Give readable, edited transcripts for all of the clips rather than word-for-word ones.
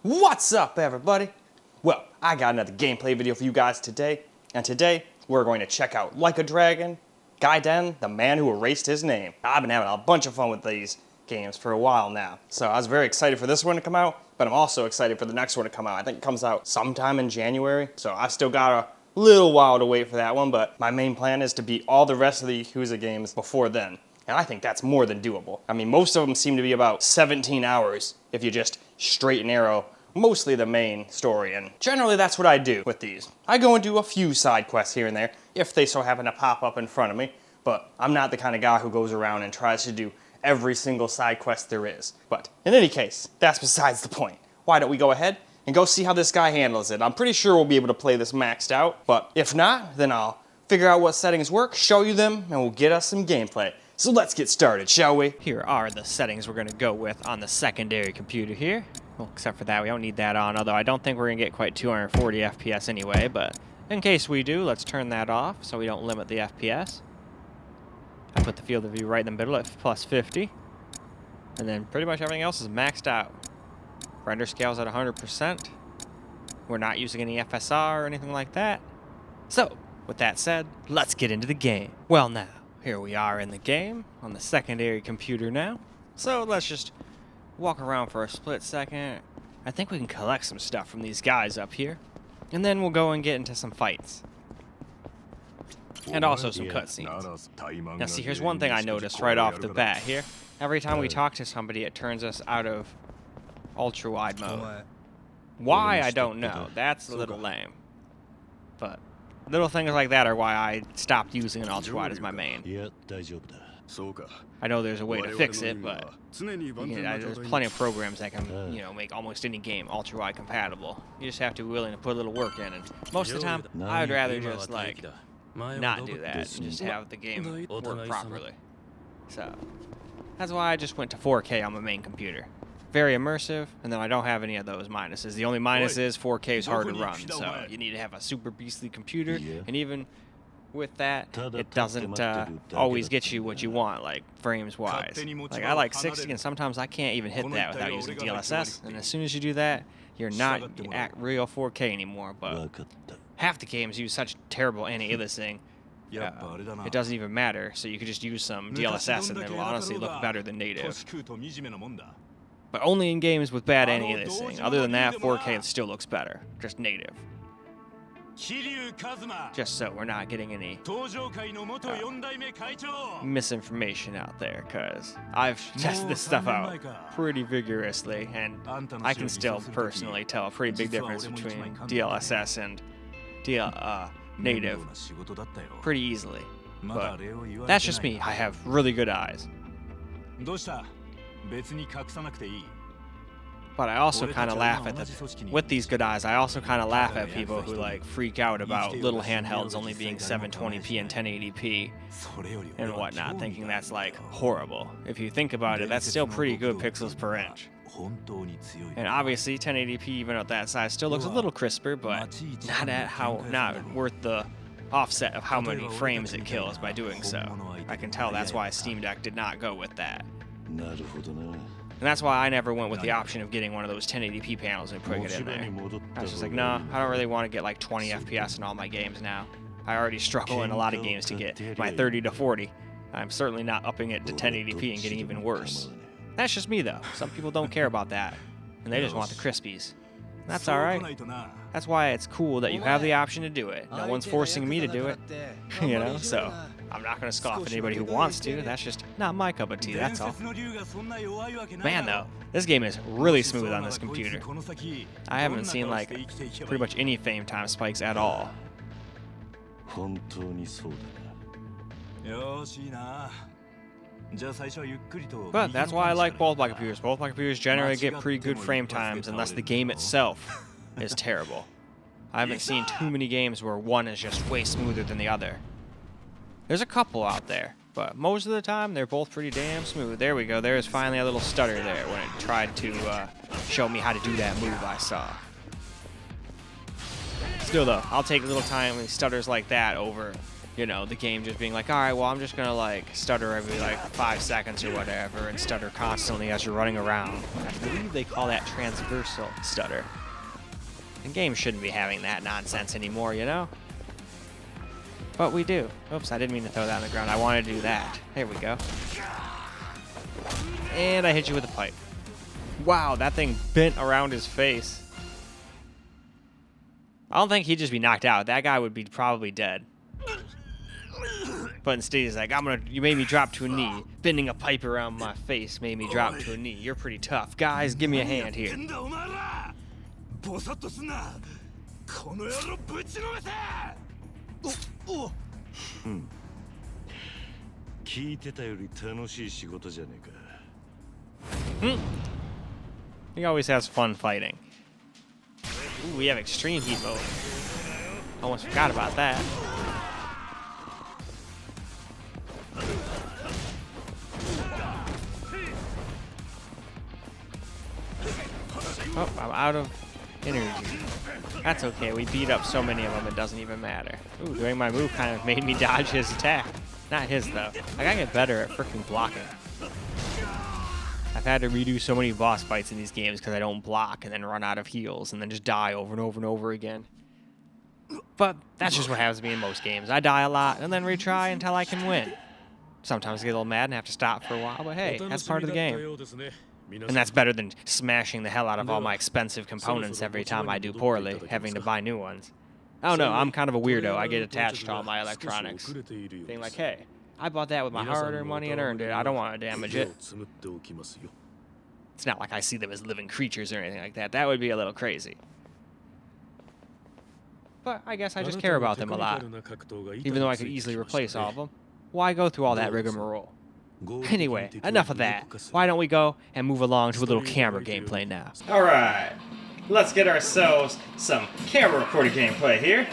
What's up, everybody? Well, I got another gameplay video for you guys today, and today we're going to check out Like a Dragon, Gaiden, the man who erased his name. I've been having a bunch of fun with these games for a while now, so I was very excited for this one to come out, but I'm also excited for the next one to come out. I think it comes out sometime in January, so I've still got a little while to wait for that one, but my main plan is to beat all the rest of the Yakuza games before then. And I think that's more than doable. I mean, most of them seem to be about 17 hours if you just straight and arrow mostly the main story, and generally that's what I do with these. I go and do a few side quests here and there if they so happen to pop up in front of me, but I'm not the kind of guy who goes around and tries to do every single side quest there is. But in any case, that's besides the point. Why don't we go ahead and go see how this guy handles it? I'm pretty sure we'll be able to play this maxed out, but if not, then I'll figure out what settings work, show you them, and we'll get us some gameplay. So let's get started, shall we? Here are the settings we're going to go with on the secondary computer here. Well, except for that, we don't need that on, although I don't think we're going to get quite 240 FPS anyway, but in case we do, let's turn that off so we don't limit the FPS. I put the field of view right in the middle at plus 50, and then pretty much everything else is maxed out. Render scale's at 100%. We're not using any FSR or anything like that. So, with that said, let's get into the game. Well now, here we are in the game on the secondary computer now. So let's just walk around for a split second. I think we can collect some stuff from these guys up here, and then we'll go and get into some fights. And also some cutscenes. Now see, here's one thing I noticed right off the bat here. Every time we talk to somebody, it turns us out of ultra-wide mode. Why, I don't know. That's a little lame. But little things like that are why I stopped using an ultra-wide as my main. I know there's a way to fix it, but there's plenty of programs that can, make almost any game ultra-wide compatible. You just have to be willing to put a little work in, and most of the time, I would rather just, not do that and just have the game work properly. So, that's why I just went to 4K on my main computer. Very immersive, and then I don't have any of those minuses. The only minus is 4K is hard to run, so you need to have a super beastly computer, and even with that, it doesn't always get you what you want, like frames-wise. Like, I like 60, and sometimes I can't even hit that without using DLSS, and as soon as you do that, you're not at real 4K anymore, but half the games use such terrible anti-aliasing, it doesn't even matter, so you could just use some DLSS, and it'll honestly look better than native. But only in games with bad anti-aliasing. Other than that, 4K it still looks better, just native. Just so we're not getting any misinformation out there, because I've tested this stuff out pretty vigorously, and I can still personally tell a pretty big difference between DLSS and native pretty easily. But that's just me. I have really good eyes. But I also kind of laugh at with these good eyes, I also kind of laugh at people who freak out about little handhelds only being 720p and 1080p and whatnot, thinking that's horrible. If you think about it, that's still pretty good pixels per inch. And obviously 1080p even at that size still looks a little crisper, but not worth the offset of how many frames it kills by doing so. I can tell that's why Steam Deck did not go with that. And that's why I never went with the option of getting one of those 1080p panels and putting it in there. I was just like, nah, I don't really want to get 20 FPS in all my games now. I already struggle in a lot of games to get my 30 to 40. I'm certainly not upping it to 1080p and getting even worse. That's just me though. Some people don't care about that, and they just want the crispies. That's alright. That's why it's cool that you have the option to do it. No one's forcing me to do it, so I'm not going to scoff at anybody who wants to. That's just not my cup of tea, that's all. Man, though, this game is really smooth on this computer. I haven't seen, pretty much any frame time spikes at all. But that's why I like both my computers. Both my computers generally get pretty good frame times unless the game itself is terrible. I haven't seen too many games where one is just way smoother than the other. There's a couple out there, but most of the time they're both pretty damn smooth. There we go. There's finally a little stutter there when it tried to show me how to do that move I saw. Still though, I'll take a little time with stutters like that over you know, the game just being like, all right, well, I'm just gonna like stutter every like 5 seconds or whatever, and stutter constantly as you're running around. I believe they call that transversal stutter. And games shouldn't be having that nonsense anymore, you know? But we do. Oops, I didn't mean to throw that on the ground. I wanted to do that. There we go. And I hit you with a pipe. Wow, that thing bent around his face. I don't think he'd just be knocked out. That guy would be probably dead. But instead he's like, you made me drop to a knee. Bending a pipe around my face made me drop to a knee. You're pretty tough. Guys, give me a hand here. 聞いてたより楽しい仕事じゃねえか。 He always has fun fighting. Ooh, we have extreme heat mode. Almost forgot about that. Oh, I'm out of energy. That's okay. We beat up so many of them, it doesn't even matter. Ooh, doing my move kind of made me dodge his attack. Not his, though. I gotta get better at freaking blocking. I've had to redo so many boss fights in these games because I don't block and then run out of heals and then just die over and over and over again. But that's just what happens to me in most games. I die a lot and then retry until I can win. Sometimes I get a little mad and have to stop for a while, but hey, that's part of the game. And that's better than smashing the hell out of all my expensive components every time I do poorly, having to buy new ones. I don't know, I'm kind of a weirdow. I get attached to all my electronics. Being like, hey, I bought that with my hard-earned money and earned it. I don't want to damage it. It's not like I see them as living creatures or anything like that. That would be a little crazy. But I guess I just care about them a lot. Even though I could easily replace all of them. Why go through all that rigmarole? Anyway, enough of that. Why don't we go and move along to a little camera gameplay now? Alright, let's get ourselves some camera recorded gameplay here.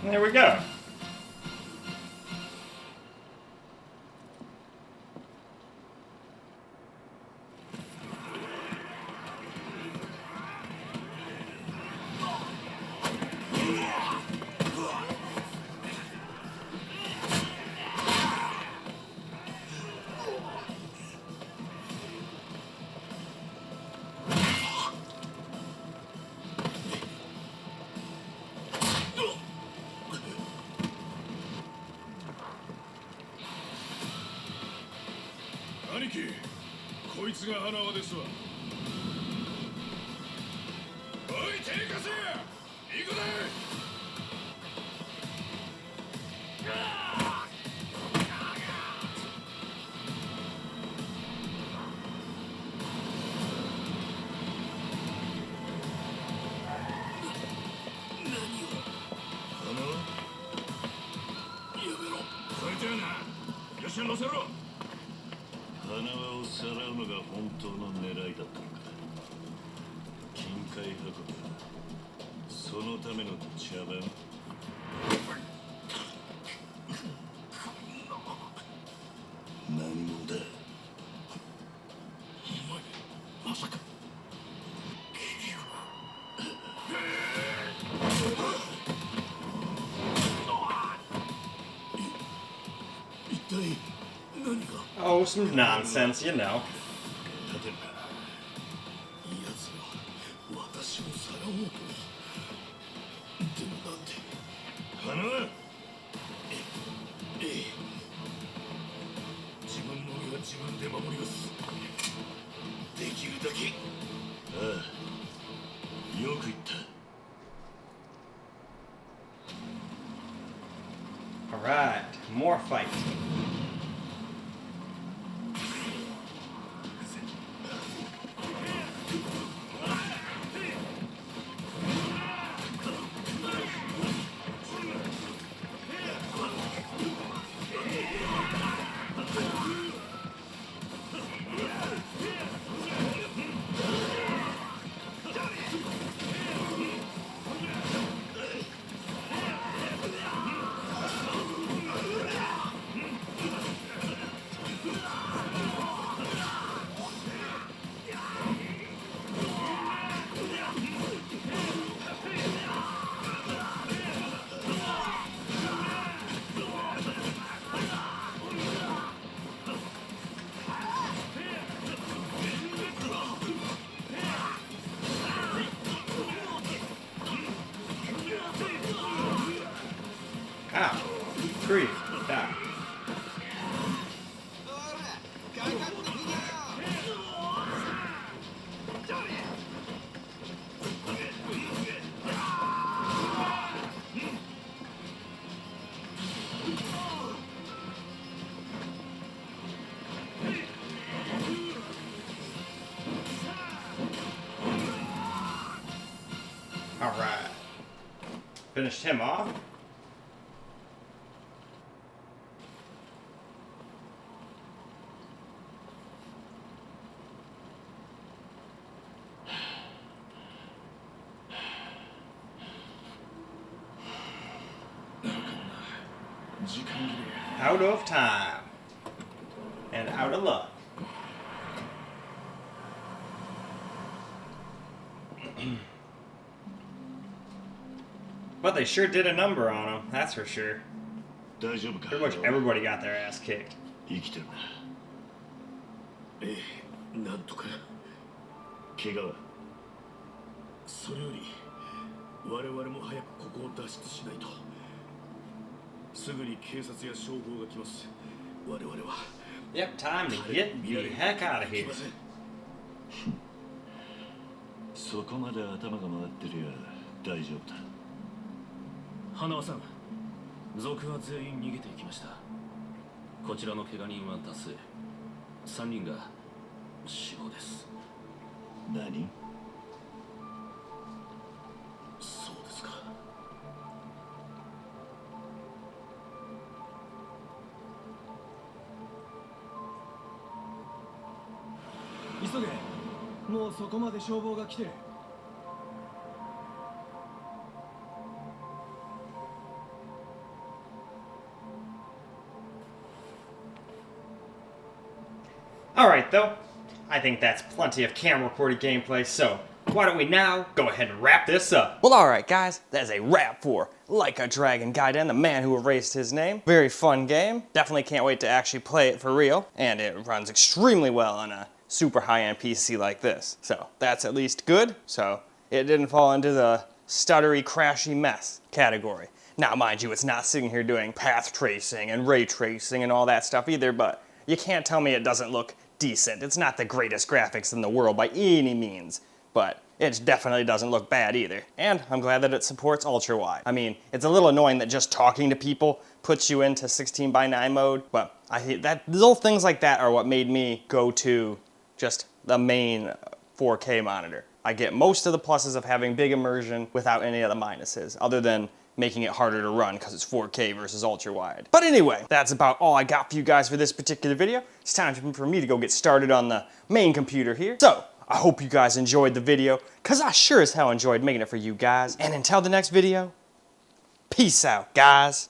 There we go. Oh, some nonsense, you know. fight. Ow. Grief. That. All right. Finished him off. Out of time. And out of luck. But they sure did a number on him, that's for sure. Pretty much everybody got their ass kicked. なんとか怪我はそれより我々も早くここを脱出しないとすぐに警察や消防が来ます我々は Yep, time to get the heck out of here. そこまで頭が回ってるや大丈夫だ花輪さん族は全員逃げていきましたこちらの怪我人は多数3人が死亡です何そうですか急げもうそこまで消防が来てるAlright though, I think that's plenty of camera recorded gameplay, so why don't we now go ahead and wrap this up? Well alright guys, that's a wrap for Like a Dragon Gaiden, the man who erased his name. Very fun game, definitely can't wait to actually play it for real, and it runs extremely well on a super high-end PC like this. So that's at least good, so it didn't fall into the stuttery, crashy mess category. Now mind you, it's not sitting here doing path tracing and ray tracing and all that stuff either, but you can't tell me it doesn't look decent. It's not the greatest graphics in the world by any means, but it definitely doesn't look bad either. And I'm glad that it supports ultra-wide. I mean, it's a little annoying that just talking to people puts you into 16:9 mode, but I hate that. Little things like that are what made me go to just the main 4K monitor. I get most of the pluses of having big immersion without any of the minuses, other than making it harder to run because it's 4K versus ultra-wide. But anyway, that's about all I got for you guys for this particular video. It's time for me to go get started on the main computer here. So, I hope you guys enjoyed the video, because I sure as hell enjoyed making it for you guys. And until the next video, peace out, guys.